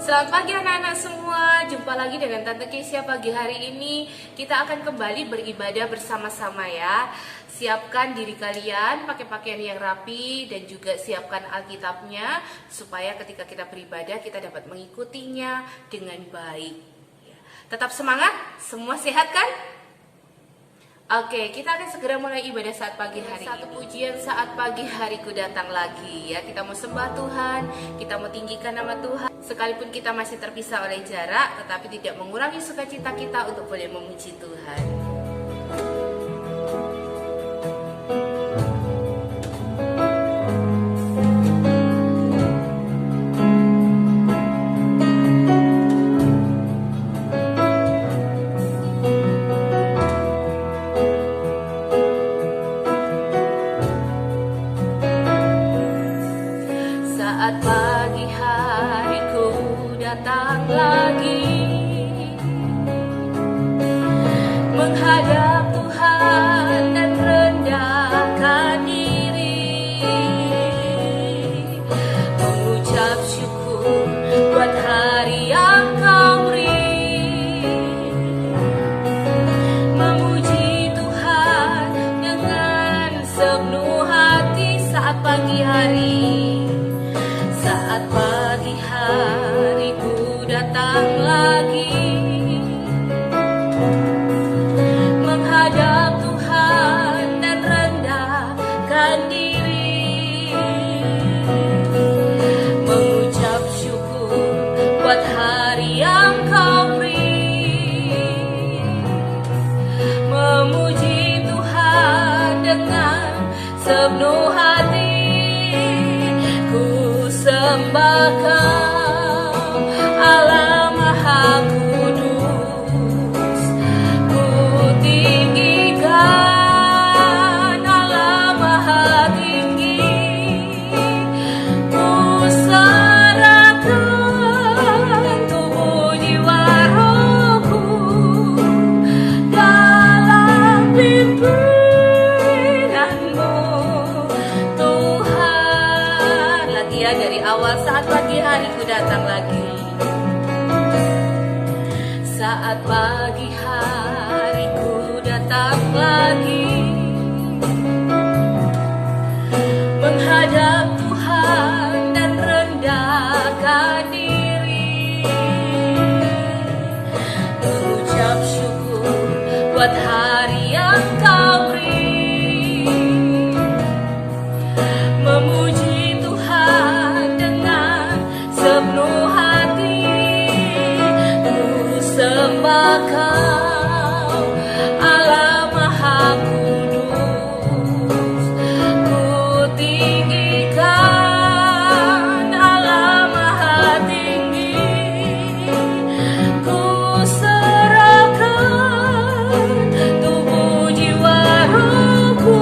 Selamat pagi anak-anak semua, jumpa lagi dengan Tante Kesia pagi hari ini. Kita akan kembali beribadah bersama-sama ya. Siapkan diri kalian, pakai pakaian yang rapi dan juga siapkan Alkitabnya supaya ketika kita beribadah kita dapat mengikutinya dengan baik. Tetap semangat, semua sehat kan? Oke, kita akan segera mulai ibadah saat pagi hari. Satu pujian saat pagi hariku datang lagi ya. Kita mau sembah Tuhan, kita mau tinggikan nama Tuhan. Sekalipun kita masih terpisah oleh jarak, tetapi tidak mengurangi sukacita kita untuk boleh memuji Tuhan. Saat pagi hariku datang lagi, menghadap Tuhan dan rendahkan diri, mengucap syukur buat hari yang Kau beri, memuji Tuhan dengan sepenuh hati saat pagi hari. Saat pagi hariku datang lagi, menghadap Tuhan dan rendahkan diri, mengucap syukur buat hari yang Kau beri, memuji Tuhan dengan sepenuh hati. Sembah Kau, Allah Maha Kudus, ku tinggikan Allah Maha Tinggi, ku serahkan tubuh jiwa rohku dalam pimpinanmu Tuhan. Lagi ya, dari awal saat pagi hariku datang lagi. Saat pagi hariku datang lagi, menghadap Tuhan dan rendahkan diri, mengucap syukur buat hari yang Kau beri, memuji Tuhan dengan sepenuh hati. Ku sembah Kau, Allah Maha Kudus, ku tinggikan Allah Maha Tinggi, ku serahkan tubuh jiwa rohku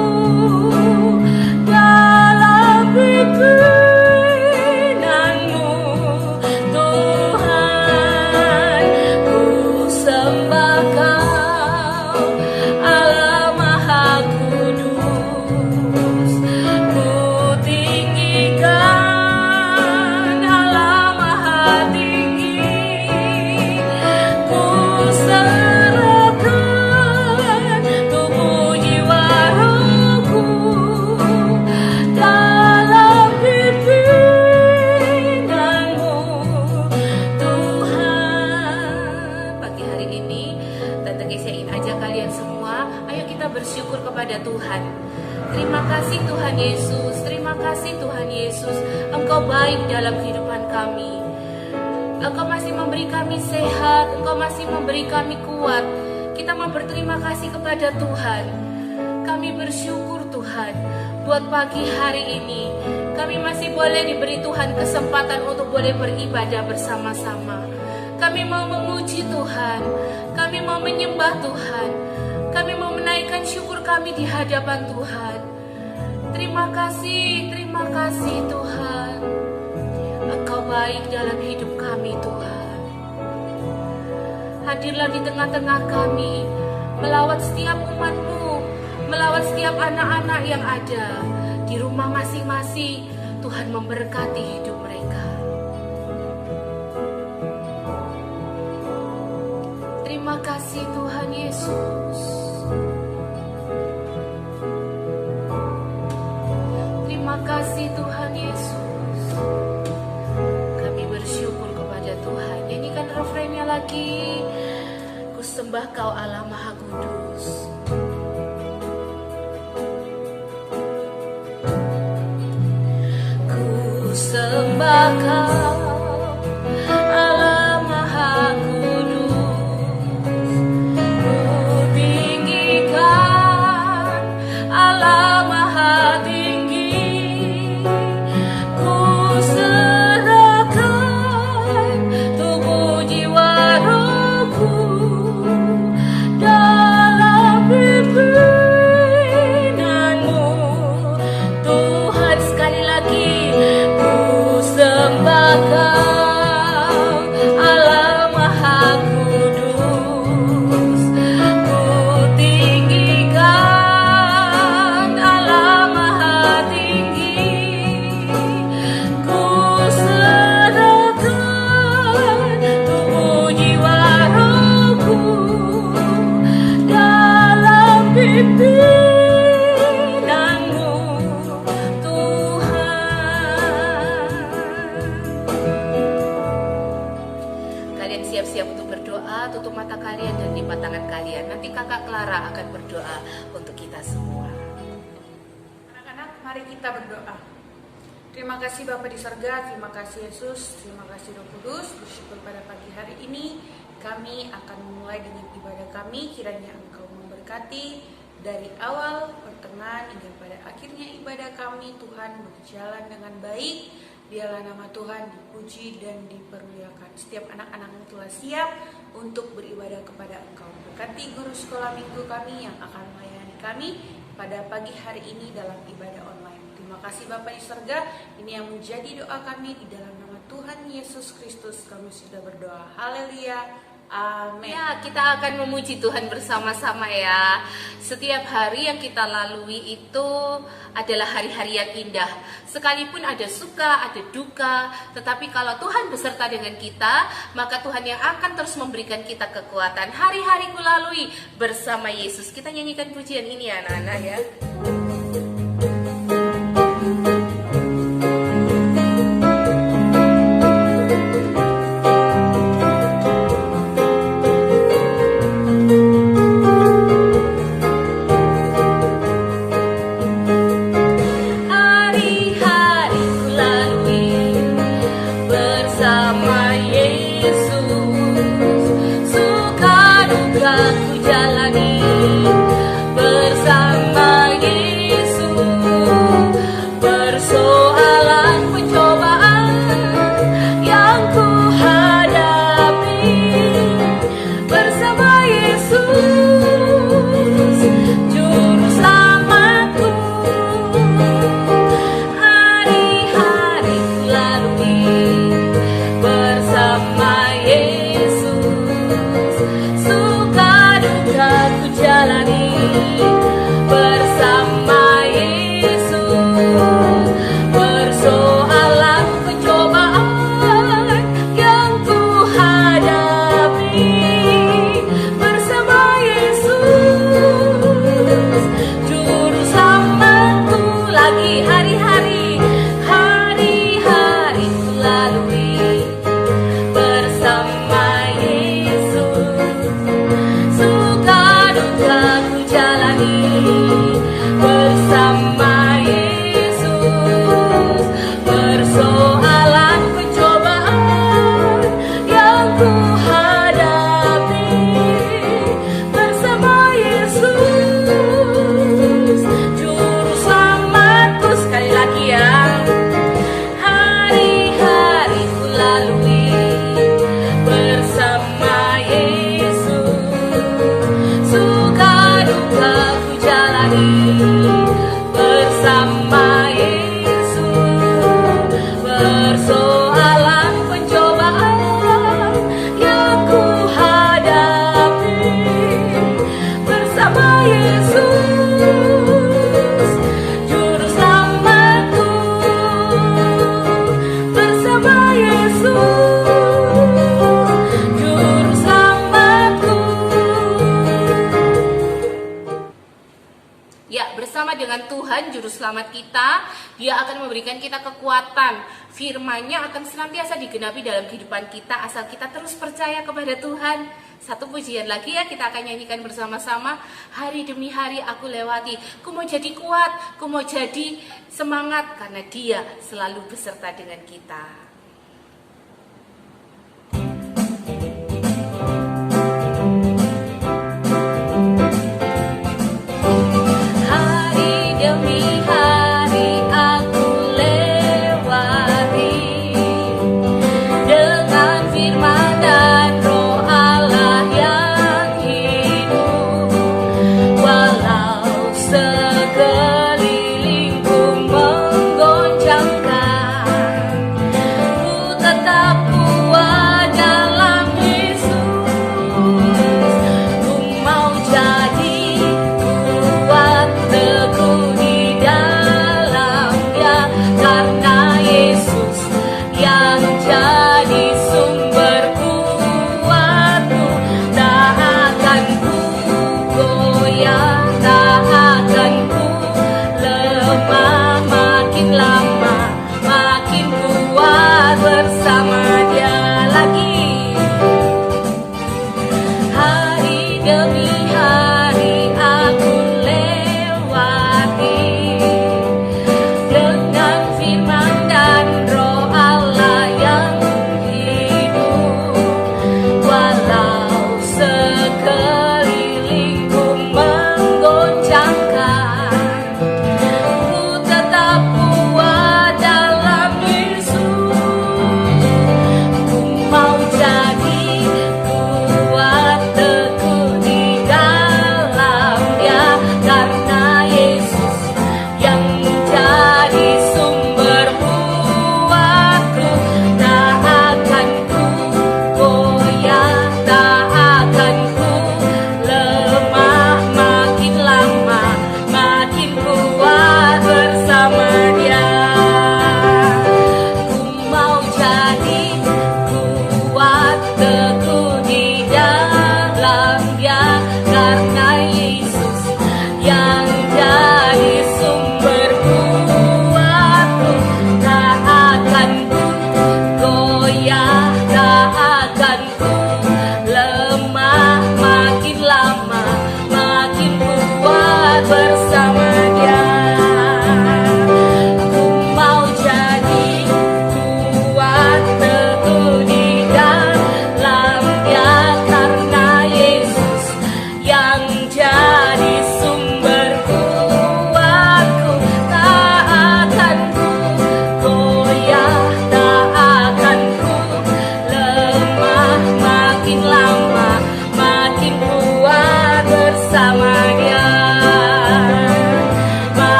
dalam pimpinanmu Tuhan. Ku sembah Kau, Allah Maha Kudus, ku tinggikan Allah Maha Tinggi, ku serahkan tubuh jiwa rohku dalam pimpinanmu Tuhan. Pagi hari ini Tante Kesia ingin ajak kalian semua, ayo kita bersyukur kepada Tuhan. Terima kasih Tuhan Yesus, terima kasih Tuhan Yesus, Engkau baik dalam kehidupan kami. Engkau masih memberi kami sehat, Engkau masih memberi kami kuat. Kita mau berterima kasih kepada Tuhan. Kami bersyukur Tuhan, buat pagi hari ini kami masih boleh diberi Tuhan kesempatan untuk boleh beribadah bersama-sama. Kami mau memuji Tuhan, kami mau menyembah Tuhan, kami mau menaikkan syukur kami di hadapan Tuhan. Terima kasih Tuhan. Engkau baik dalam hidup kami Tuhan. Hadirlah di tengah-tengah kami, melawat setiap umat-Mu, melawat setiap anak-anak yang ada di rumah masing-masing. Tuhan memberkati hidup mereka. Yesus. Terima kasih Tuhan Yesus. Kami bersyukur kepada Tuhan. Nyanyikan refrainnya lagi. Ku sembah Kau Allah Maha Kudus. Ku sembah Kau Allah Maha Kudus. Ku tinggikan Allah Maha Tinggi. Ku serahkan tubuh jiwa rohku dalam pimpinanmu. Tuhan, sekali lagi ku sembah Kau Allah Maha Kudus. Ku tinggikan Allah Maha Tinggi. Ku serahkan tubuh jiwa rohku dalam pimpinanmu, Tuhan. Kalian siap-siap untuk berdoa, tutup mata kalian dan lipat tangan kalian. Nanti kakak Clara akan berdoa untuk kita semua. Anak-anak, mari kita berdoa. Terima kasih Bapa di sorga, terima kasih Yesus, terima kasih Roh Kudus. Bersyukur pada pagi hari ini kami akan memulai dengan ibadah kami. Kiranya Engkau memberkati dari awal, pertengahan, hingga pada akhirnya ibadah kami. Tuhan, berjalan dengan baik. Biarlah nama Tuhan dipuji dan dipermuliakan. Setiap anak-anak yang telah siap untuk beribadah kepada Engkau. Berkati guru sekolah minggu kami yang akan melayani kami pada pagi hari ini dalam ibadah online. Terima kasih Bapa di surga. Ini yang menjadi doa kami di dalam nama Tuhan Yesus Kristus. Kami sudah berdoa. Haleluya. Amin. Ya, kita akan memuji Tuhan bersama-sama ya. Setiap hari yang kita lalui itu adalah hari-hari yang indah. Sekalipun ada suka, ada duka, tetapi kalau Tuhan beserta dengan kita, maka Tuhan yang akan terus memberikan kita kekuatan. Hari-hari ku lalui bersama Yesus. Kita nyanyikan pujian ini ya anak-anak ya. Ku jalani bersama Yesus. Juru Selamat kita. Dia akan memberikan kita kekuatan. Firman-Nya akan senantiasa digenapi dalam kehidupan kita asal kita terus percaya kepada Tuhan. Satu pujian lagi ya, kita akan nyanyikan bersama-sama. Hari demi hari aku lewati, ku mau jadi kuat, ku mau jadi semangat, karena Dia selalu beserta dengan kita.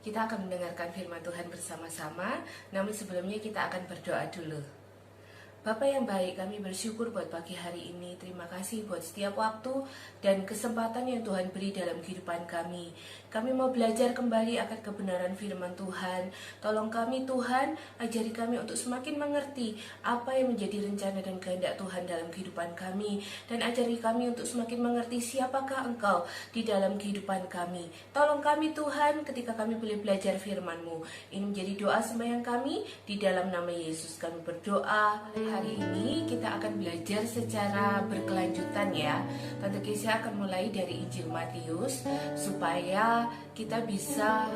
Kita akan mendengarkan firman Tuhan bersama-sama, namun sebelumnya kita akan berdoa dulu. Bapa yang baik, kami bersyukur buat pagi hari ini. Terima kasih buat setiap waktu dan kesempatan yang Tuhan beri dalam kehidupan kami. Kami mau belajar kembali akan kebenaran firman Tuhan. Tolong kami Tuhan, ajari kami untuk semakin mengerti apa yang menjadi rencana dan kehendak Tuhan dalam kehidupan kami. Dan ajari kami untuk semakin mengerti siapakah Engkau di dalam kehidupan kami. Tolong kami Tuhan ketika kami boleh belajar firman-Mu. Ini menjadi doa sembahyang kami, di dalam nama Yesus kami berdoa. Hari ini kita akan belajar secara berkelanjutan ya. Tante Kesia akan mulai dari Injil Matius supaya kita bisa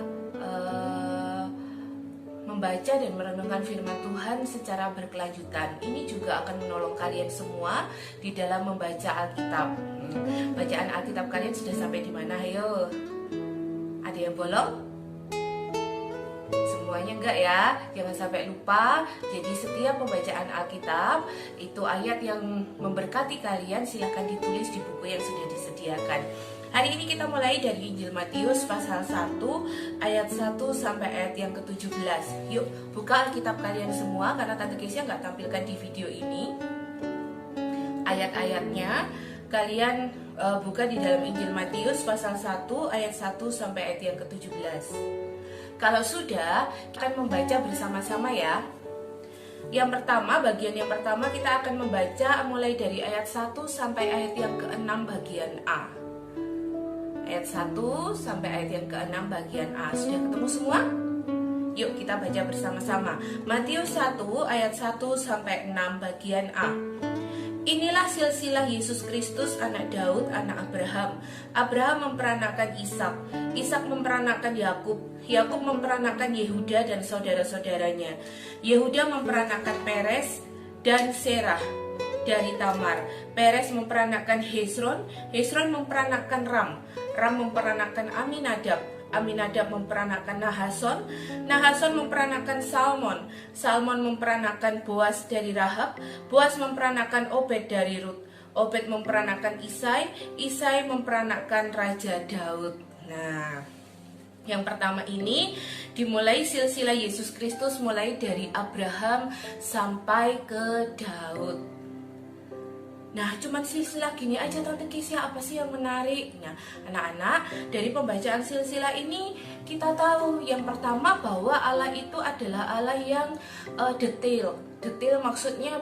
membaca dan merenungkan firman Tuhan secara berkelanjutan. Ini juga akan menolong kalian semua di dalam membaca Alkitab. Bacaan Alkitab kalian sudah sampai di mana? Ayo. Ada yang bolong? Semuanya enggak ya, jangan sampai lupa. Jadi setiap pembacaan Alkitab itu ayat yang memberkati kalian, silahkan ditulis di buku yang sudah disediakan. Hari ini kita mulai dari Injil Matius pasal 1 ayat 1 sampai ayat yang ke-17. Yuk buka Alkitab kalian semua, karena Tante Kesia nggak tampilkan di video ini ayat-ayatnya. Kalian buka di dalam Injil Matius pasal 1 ayat 1 sampai ayat yang ke-17. Kalau sudah, kita akan membaca bersama-sama ya. Yang pertama, bagian yang pertama kita akan membaca mulai dari ayat 1 sampai ayat yang ke-6 bagian A. Ayat 1 sampai ayat yang ke-6 bagian A. Sudah ketemu semua? Yuk kita baca bersama-sama. Matius 1 ayat 1 sampai 6 bagian A. Inilah silsilah Yesus Kristus, anak Daud, anak Abraham. Abraham memperanakan Ishak, Ishak memperanakan Yakub, Yakub memperanakan Yehuda dan saudara-saudaranya. Yehuda memperanakan Peres dan Serah dari Tamar. Peres memperanakan Hezron, Hezron memperanakan Ram, Ram memperanakan Aminadab, Aminadab memperanakan Nahason, Nahason memperanakan Salmon, Salmon memperanakan Boas dari Rahab, Boas memperanakan Obed dari Rut, Obed memperanakan Isai, Isai memperanakan Raja Daud. Nah, yang pertama ini dimulai silsilah Yesus Kristus mulai dari Abraham sampai ke Daud. Nah, cuman silsilah gini aja Tante Kesia, apa sih yang menarik? Nah, anak-anak, dari pembacaan silsilah ini kita tahu yang pertama bahwa Allah itu adalah Allah yang detail. Detail maksudnya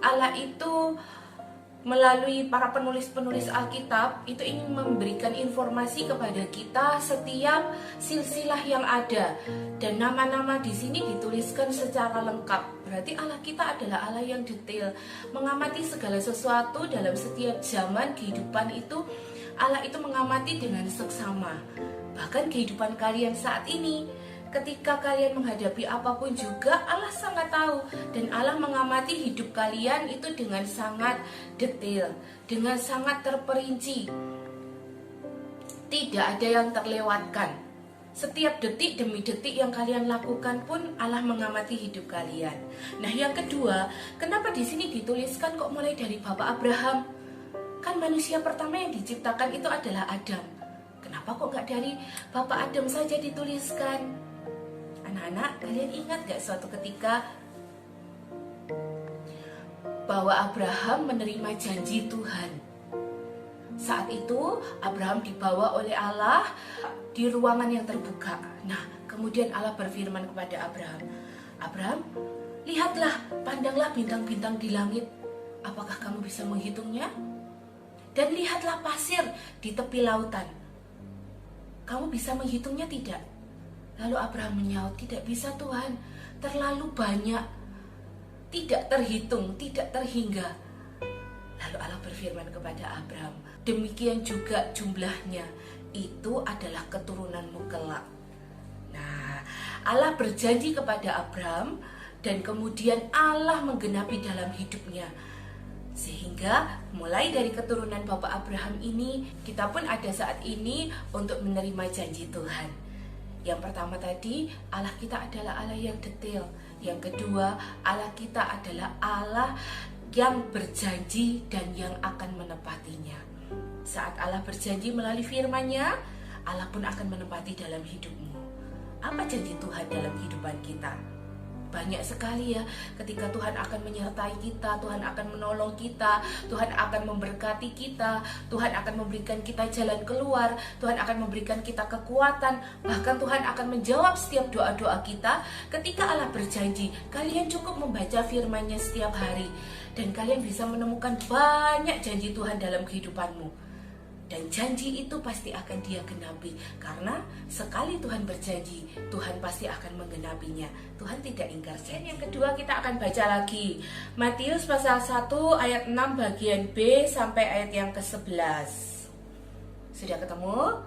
Allah itu melalui para penulis-penulis Alkitab itu ingin memberikan informasi kepada kita setiap silsilah yang ada, dan nama-nama di sini dituliskan secara lengkap. Berarti Allah kita adalah Allah yang detail, mengamati segala sesuatu dalam setiap zaman kehidupan itu. Allah itu mengamati dengan seksama. Bahkan kehidupan kalian saat ini, ketika kalian menghadapi apapun juga Allah sangat tahu, dan Allah mengamati hidup kalian itu dengan sangat detail, dengan sangat terperinci. Tidak ada yang terlewatkan. Setiap detik demi detik yang kalian lakukan pun Allah mengamati hidup kalian. Nah, yang kedua, kenapa di sini dituliskan kok mulai dari Bapak Abraham? Kan manusia pertama yang diciptakan itu adalah Adam. Kenapa kok nggak dari Bapak Adam saja dituliskan? Anak-anak, kalian ingat gak suatu ketika bahwa Abraham menerima janji Tuhan? Saat itu Abraham dibawa oleh Allah di ruangan yang terbuka. Nah, kemudian Allah berfirman kepada Abraham, Abraham, lihatlah, pandanglah bintang-bintang di langit. Apakah kamu bisa menghitungnya? Dan lihatlah pasir di tepi lautan. Kamu bisa menghitungnya tidak? Lalu Abraham menyaut, tidak bisa Tuhan, terlalu banyak, tidak terhitung, tidak terhingga. Lalu Allah berfirman kepada Abraham, demikian juga jumlahnya, itu adalah keturunanmu kelak. Nah, Allah berjanji kepada Abraham, dan kemudian Allah menggenapi dalam hidupnya. Sehingga mulai dari keturunan Bapak Abraham ini, kita pun ada saat ini untuk menerima janji Tuhan. Yang pertama tadi, Allah kita adalah Allah yang detail. Yang kedua, Allah kita adalah Allah yang berjanji dan yang akan menepatinya. Saat Allah berjanji melalui firman-Nya, Allah pun akan menepati dalam hidupmu. Apa janji Tuhan dalam kehidupan kita? Banyak sekali ya, ketika Tuhan akan menyertai kita, Tuhan akan menolong kita, Tuhan akan memberkati kita, Tuhan akan memberikan kita jalan keluar, Tuhan akan memberikan kita kekuatan, bahkan Tuhan akan menjawab setiap doa-doa kita. Ketika Allah berjanji, kalian cukup membaca firman-Nya setiap hari, dan kalian bisa menemukan banyak janji Tuhan dalam kehidupanmu. Dan janji itu pasti akan Dia genapi, karena sekali Tuhan berjanji, Tuhan pasti akan menggenapinya. Tuhan tidak ingkar janji. Yang kedua kita akan baca lagi Matius pasal 1 ayat 6 bagian B sampai ayat yang ke-11. Sudah ketemu?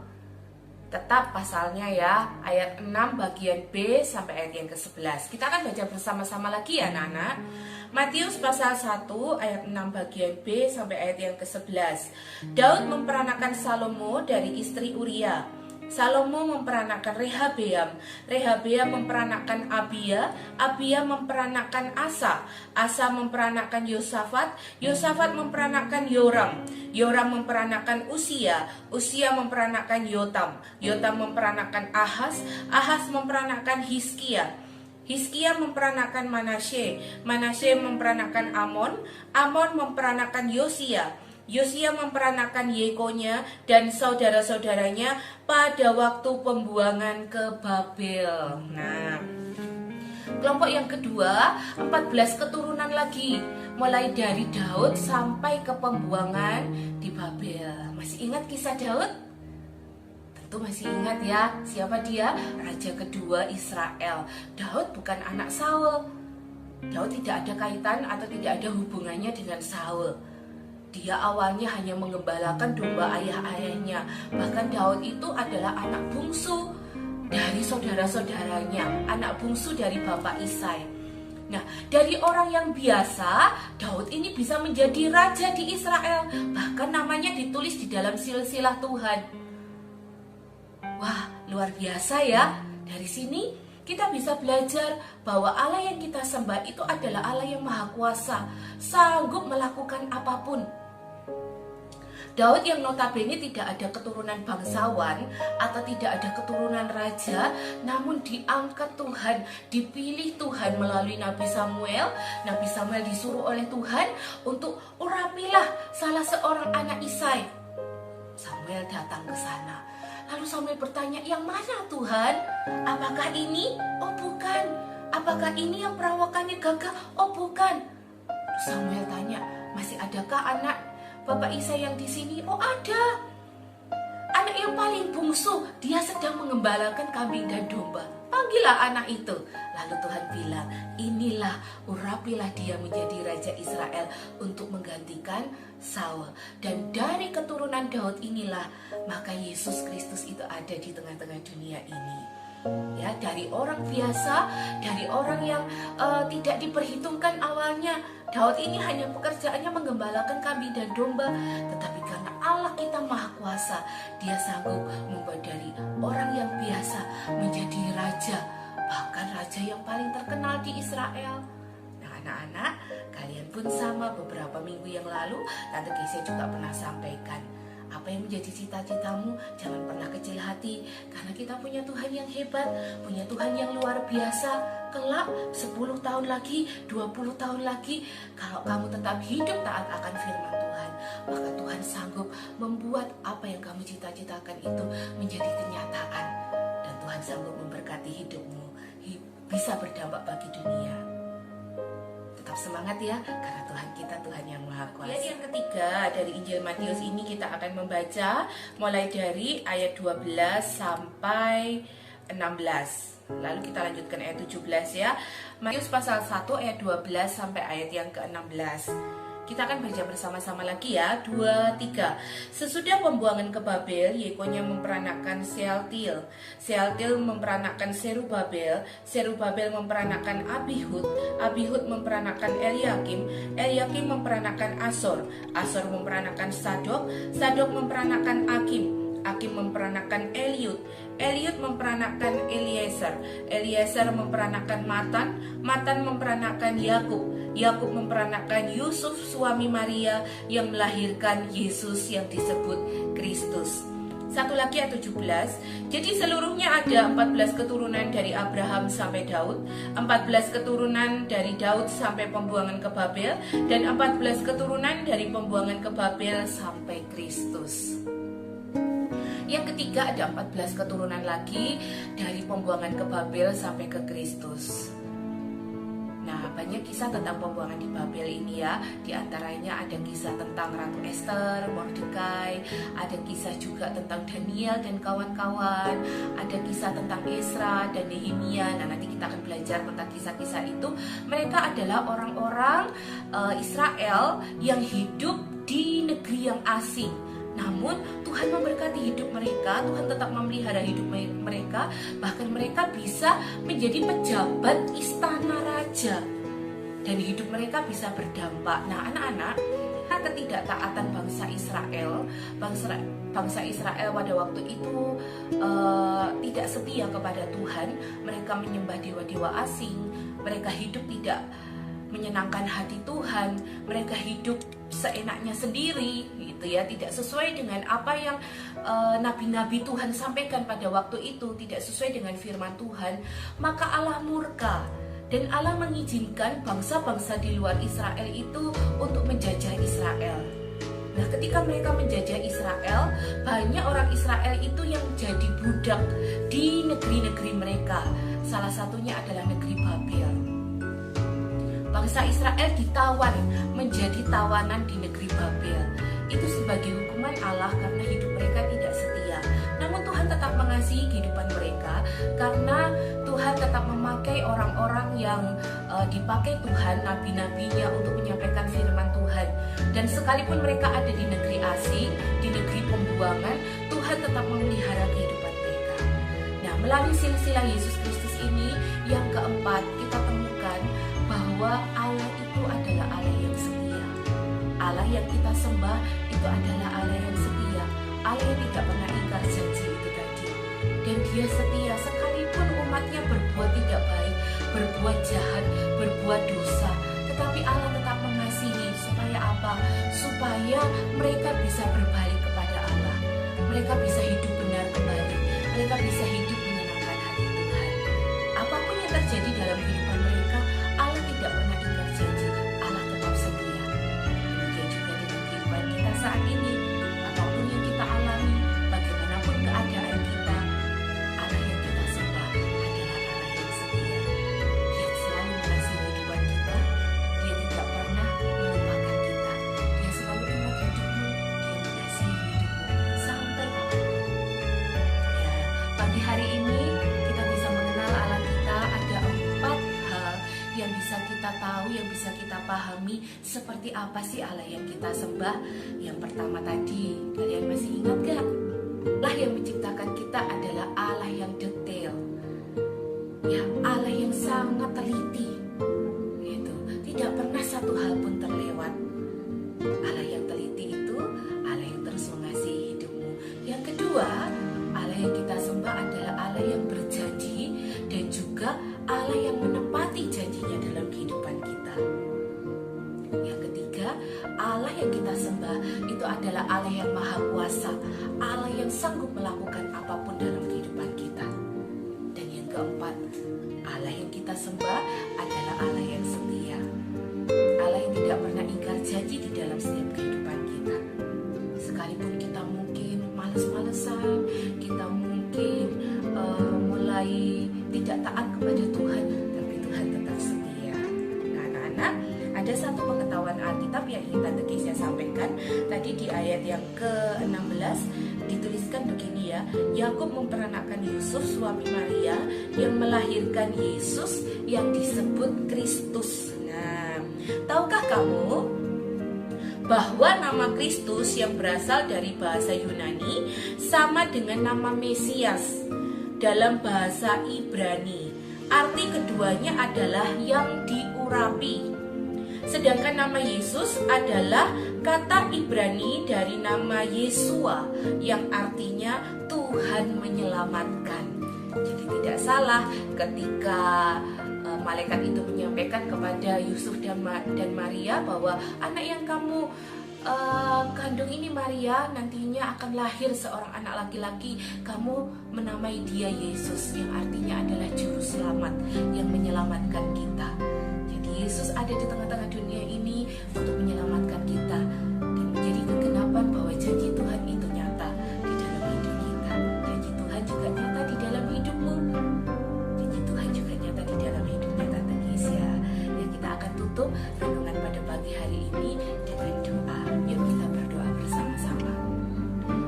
Tetap pasalnya ya, ayat 6 bagian B sampai ayat yang ke-11. Kita akan baca bersama-sama lagi ya anak-anak. Matius pasal 1 ayat 6 bagian B sampai ayat yang ke-11. Daud memperanakan Salomo dari istri Uria. Salomo memperanakan Rehabeam, Rehabeam memperanakan Abia, Abia memperanakan Asa, Asa memperanakan Yosafat, Yosafat memperanakan Yoram, Yoram memperanakan Usia, Usia memperanakan Yotam, Yotam memperanakan Ahaz, Ahaz memperanakan Hizkia, Hizkia memperanakan Manasye, Manasye memperanakan Amon, Amon memperanakan Yosia, Yosia memperanakan Yekonya dan saudara-saudaranya pada waktu pembuangan ke Babel. Nah, kelompok yang kedua, 14 keturunan lagi, mulai dari Daud sampai ke pembuangan di Babel. Masih ingat kisah Daud? Tentu masih ingat ya. Siapa dia? Raja kedua Israel. Daud bukan anak Saul. Daud tidak ada kaitan atau tidak ada hubungannya dengan Saul. Dia awalnya hanya mengembalakan domba ayah-ayahnya. Bahkan Daud itu adalah anak bungsu dari saudara-saudaranya, anak bungsu dari bapak Isai. Nah, dari orang yang biasa, Daud ini bisa menjadi raja di Israel. Bahkan namanya ditulis di dalam silsilah Tuhan. Wah, luar biasa ya. Dari sini kita bisa belajar bahwa Allah yang kita sembah itu adalah Allah yang maha kuasa, sanggup melakukan apapun. Daud yang notabene tidak ada keturunan bangsawan atau tidak ada keturunan raja, namun diangkat Tuhan, dipilih Tuhan melalui Nabi Samuel. Nabi Samuel disuruh oleh Tuhan untuk urapilah salah seorang anak Isai. Samuel datang ke sana. Lalu Samuel bertanya, yang mana Tuhan? Apakah ini? Oh bukan. Apakah ini yang perawakannya gagah? Oh bukan. Samuel tanya, masih adakah anak Bapak Isai yang di sini? Oh ada. Anak yang paling bungsu, dia sedang mengembalakan kambing dan domba. Panggillah anak itu. Lalu Tuhan bilang, inilah, urapilah dia menjadi Raja Israel untuk menggantikan Saul. Dan dari keturunan Daud inilah, maka Yesus Kristus itu ada di tengah-tengah dunia ini. Ya, dari orang biasa, dari orang yang tidak diperhitungkan awalnya. Daud ini hanya pekerjaannya menggembalakan kambing dan domba, tetapi karena Allah kita maha kuasa, dia sanggup membuat dari orang yang biasa menjadi raja, bahkan raja yang paling terkenal di Israel. Nah anak-anak, kalian pun sama. Beberapa minggu yang lalu Tante Kesia juga pernah sampaikan, apa yang menjadi cita-citamu, jangan pernah kecil hati, karena kita punya Tuhan yang hebat, punya Tuhan yang luar biasa. Kelak 10 tahun lagi, 20 tahun lagi, kalau kamu tetap hidup taat akan firman Tuhan, maka Tuhan sanggup membuat apa yang kamu cita-citakan itu menjadi kenyataan. Dan Tuhan sanggup memberkati hidupmu, bisa berdampak bagi dunia. Tetap semangat ya, karena Tuhan kita Tuhan yang maha kuasa. Ayat yang ketiga dari Injil Matius ini kita akan membaca mulai dari ayat 12 sampai 16. Lalu kita lanjutkan ayat 17 ya. Matius pasal 1 ayat 12 sampai ayat yang ke-16. Kita akan baca bersama-sama lagi ya. 2, 3. Sesudah pembuangan ke Babel, Yekonya memperanakan Sealtiel. Sealtiel memperanakan Serubabel. Serubabel memperanakan Abihud. Abihud memperanakan Eliakim. Eliakim memperanakan Asor. Asor memperanakan Sadok. Sadok memperanakan Akim. Akim memperanakan Eliud. Eliud memperanakan Eliezer. Eliezer memperanakan Matan. Matan memperanakan Yakub. Yakub memperanakan Yusuf suami Maria yang melahirkan Yesus yang disebut Kristus. Satu lagi ayat 17. Jadi seluruhnya ada 14 keturunan dari Abraham sampai Daud, 14 keturunan dari Daud sampai pembuangan ke Babel, dan 14 keturunan dari pembuangan ke Babel sampai Kristus. Yang ketiga ada 14 keturunan lagi dari pembuangan ke Babel sampai ke Kristus. Nah, banyak kisah tentang pembuangan di Babel ini ya. Di antaranya ada kisah tentang Ratu Esther, Mordekai, ada kisah juga tentang Daniel dan kawan-kawan, ada kisah tentang Esra dan Nehemia. Nah, nanti kita akan belajar tentang kisah-kisah itu. Mereka adalah orang-orang Israel yang hidup di negeri yang asing. Namun Tuhan memberkati hidup mereka, Tuhan tetap memelihara hidup mereka, bahkan mereka bisa menjadi pejabat istana raja, dan hidup mereka bisa berdampak. Nah anak-anak, ketidaktaatan bangsa Israel pada waktu itu tidak setia kepada Tuhan. Mereka menyembah dewa-dewa asing, mereka hidup tidak menyenangkan hati Tuhan, mereka hidup seenaknya sendiri gitu ya, tidak sesuai dengan apa yang nabi-nabi Tuhan sampaikan pada waktu itu, tidak sesuai dengan firman Tuhan. Maka Allah murka dan Allah mengizinkan bangsa-bangsa di luar Israel itu untuk menjajah Israel. Nah, ketika mereka menjajah Israel, banyak orang Israel itu yang jadi budak di negeri-negeri mereka. Salah satunya adalah negeri Babel. Bangsa Israel ditawan menjadi tawanan di negeri Babel. Itu sebagai hukuman Allah karena hidup mereka tidak setia. Namun Tuhan tetap mengasihi kehidupan mereka karena Tuhan tetap memakai orang-orang yang dipakai Tuhan, nabi-nabinya untuk menyampaikan firman Tuhan. Dan sekalipun mereka ada di negeri asing, di negeri pembuangan, Tuhan tetap memelihara kehidupan mereka. Nah, melalui silsilah Yesus Kristus ini, yang keempat, kita temukan bahwa Allah itu adalah Allah yang setia. Allah yang kita sembah itu adalah Allah yang setia. Allah yang tidak pernah ingkar janji itu tadi. Dan dia setia sekalipun umatnya berbuat tidak baik, berbuat jahat, berbuat dosa. Tetapi Allah tetap mengasihi. Supaya apa? Supaya mereka bisa berbalik kepada Allah. Mereka bisa hidup benar kembali. Mereka bisa hidup menyenangkan hati Tuhan. Apapun yang terjadi dalam kehidupan mereka, Allah tidak pernah ingkar janji. Allah tetap setia. Demikian juga dengan kehidupan kita saat ini. Apapun yang kita alami, bagaimanapun keadaan kita, Allah yang kita sembah adalah Allah yang setia. Dia selalu mengasihi kehidupan kita. Dia tidak pernah melupakan kita. Dia selalu ingat hidupmu. Dia mengasihi hidupmu sampai kapanpun. Ya, pagi hari ini kita bisa mengenal Allah kita. Ada 4 hal yang bisa kita tahu, yang bisa kita pahami seperti apa sih Allah yang kita sembah. Yang pertama tadi, kalian masih ingat gak? Lah yang menciptakan kita adalah Allah yang detail. Ya, Allah yang sangat teliti. Gitu. Tidak pernah satu hal pun terlewat. Allah yang teliti itu Allah yang terus mengasihi hidupmu. Yang kedua, Allah yang kita sembah adalah Allah yang berjanji dan juga Allah yang menepati janjinya dalam kehidupan kita. Yang ketiga, Allah yang kita sembah itu adalah Allah yang maha kuasa, Allah yang sanggup melakukan apapun dalam kehidupan kita. Dan yang keempat, Allah yang kita sembah adalah Allah yang setia, Allah yang tidak pernah ingkar janji di dalam setiap kehidupan kita. Sekalipun kita mungkin males-malesan, kita mungkin mulai tidak taat kepada Tuhan, tapi Tuhan tetap setia. Nah, anak-anak, ada satu pengetahuan Alkitab yang ingin Tante Kesia sampaikan. Tadi di ayat yang ke-16 dituliskan begini ya, Yakub memperanakkan Yusuf suami Maria yang melahirkan Yesus yang disebut Kristus. Nah, tahukah kamu bahwa nama Kristus yang berasal dari bahasa Yunani sama dengan nama Mesias dalam bahasa Ibrani? Arti keduanya adalah yang diurapi. Sedangkan nama Yesus adalah kata Ibrani dari nama Yesua yang artinya Tuhan menyelamatkan. Jadi tidak salah ketika malaikat itu menyampaikan kepada Yusuf dan Maria bahwa anak yang kamu kandung ini Maria nantinya akan lahir seorang anak laki-laki, kamu menamai dia Yesus yang artinya adalah juru selamat yang menyelamatkan kita. Jadi Yesus ada di tengah-tengah dunia ini untuk menyelamatkan kita dan menjadi kegenapan bahwa janji Tuhan itu nyata di dalam hidup kita. Janji Tuhan juga nyata di dalam hidupmu. Janji Tuhan juga nyata di dalam hidupnya Tante Kesia. Dan kita akan tutup renungan pada pagi hari ini dengan doa. Yuk kita berdoa bersama-sama.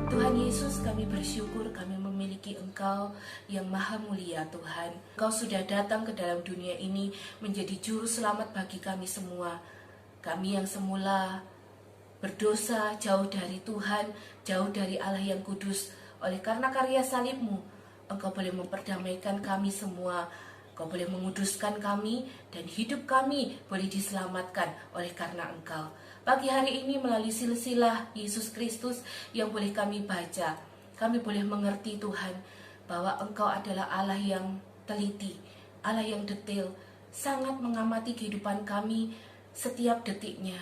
Tuhan Yesus, kami bersyukur kami memiliki Engkau yang maha mulia Tuhan. Engkau sudah datang ke dalam dunia ini menjadi juru selamat bagi kami semua. Kami yang semula berdosa, jauh dari Tuhan, jauh dari Allah yang kudus. Oleh karena karya salib-Mu, Engkau boleh memperdamaikan kami semua. Engkau boleh menguduskan kami dan hidup kami boleh diselamatkan oleh karena Engkau. Pagi hari ini melalui silsilah Yesus Kristus yang boleh kami baca, kami boleh mengerti Tuhan bahwa Engkau adalah Allah yang teliti, Allah yang detail, sangat mengamati kehidupan kami setiap detiknya,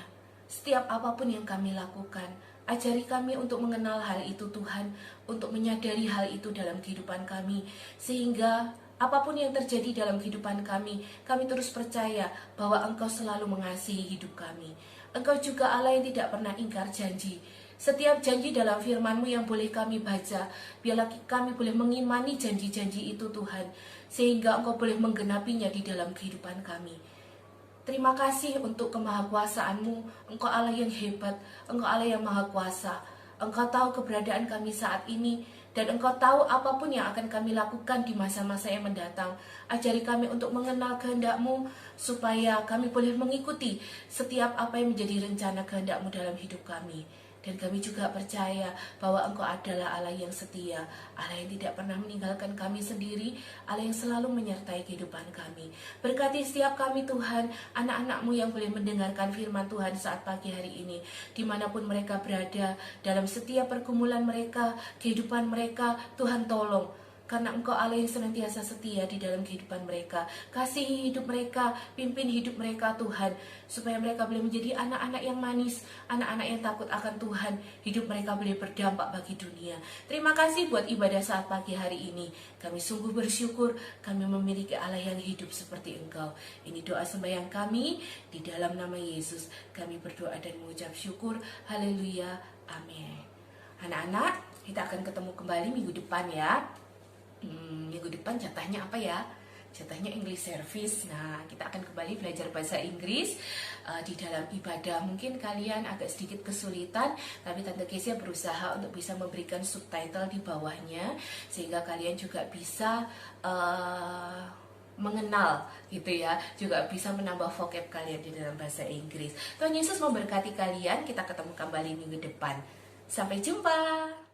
setiap apapun yang kami lakukan. Ajari kami untuk mengenal hal itu Tuhan, untuk menyadari hal itu dalam kehidupan kami, sehingga Apapun yang terjadi dalam kehidupan kami terus percaya bahwa Engkau selalu mengasihi hidup kami. Engkau juga Allah yang tidak pernah ingkar janji. Setiap janji dalam firman-Mu yang boleh kami baca, biarlah kami boleh mengimani janji-janji itu Tuhan, sehingga Engkau boleh menggenapinya di dalam kehidupan kami. Terima kasih untuk kemahakuasaan-Mu. Engkau Allah yang hebat, Engkau Allah yang maha kuasa. Engkau tahu keberadaan kami saat ini, dan Engkau tahu apapun yang akan kami lakukan di masa-masa yang mendatang. Ajari kami untuk mengenal kehendak-Mu, supaya kami boleh mengikuti setiap apa yang menjadi rencana kehendak-Mu dalam hidup kami. Dan kami juga percaya bahwa Engkau adalah Allah yang setia, Allah yang tidak pernah meninggalkan kami sendiri, Allah yang selalu menyertai kehidupan kami. Berkati setiap kami Tuhan, anak-anak-Mu yang boleh mendengarkan firman Tuhan saat pagi hari ini, dimanapun mereka berada, dalam setiap pergumulan mereka, kehidupan mereka, Tuhan tolong. Karena Engkau Allah yang senantiasa setia di dalam kehidupan mereka. Kasihi hidup mereka, pimpin hidup mereka Tuhan, supaya mereka boleh menjadi anak-anak yang manis, anak-anak yang takut akan Tuhan. Hidup mereka boleh berdampak bagi dunia. Terima kasih buat ibadah saat pagi hari ini. Kami sungguh bersyukur kami memiliki Allah yang hidup seperti Engkau. Ini doa sembahyang kami, di dalam nama Yesus kami berdoa dan mengucap syukur. Haleluya, amin. Anak-anak, kita akan ketemu kembali minggu depan ya. Minggu depan jatahnya apa ya? Jatahnya English Service. Nah, kita akan kembali belajar bahasa Inggris di dalam ibadah. Mungkin kalian agak sedikit kesulitan, tapi Tante Kesia berusaha untuk bisa memberikan subtitle di bawahnya, sehingga kalian juga bisa mengenal gitu ya, juga bisa menambah vocab kalian di dalam bahasa Inggris. Tuhan Yesus memberkati kalian. Kita ketemu kembali minggu depan. Sampai jumpa.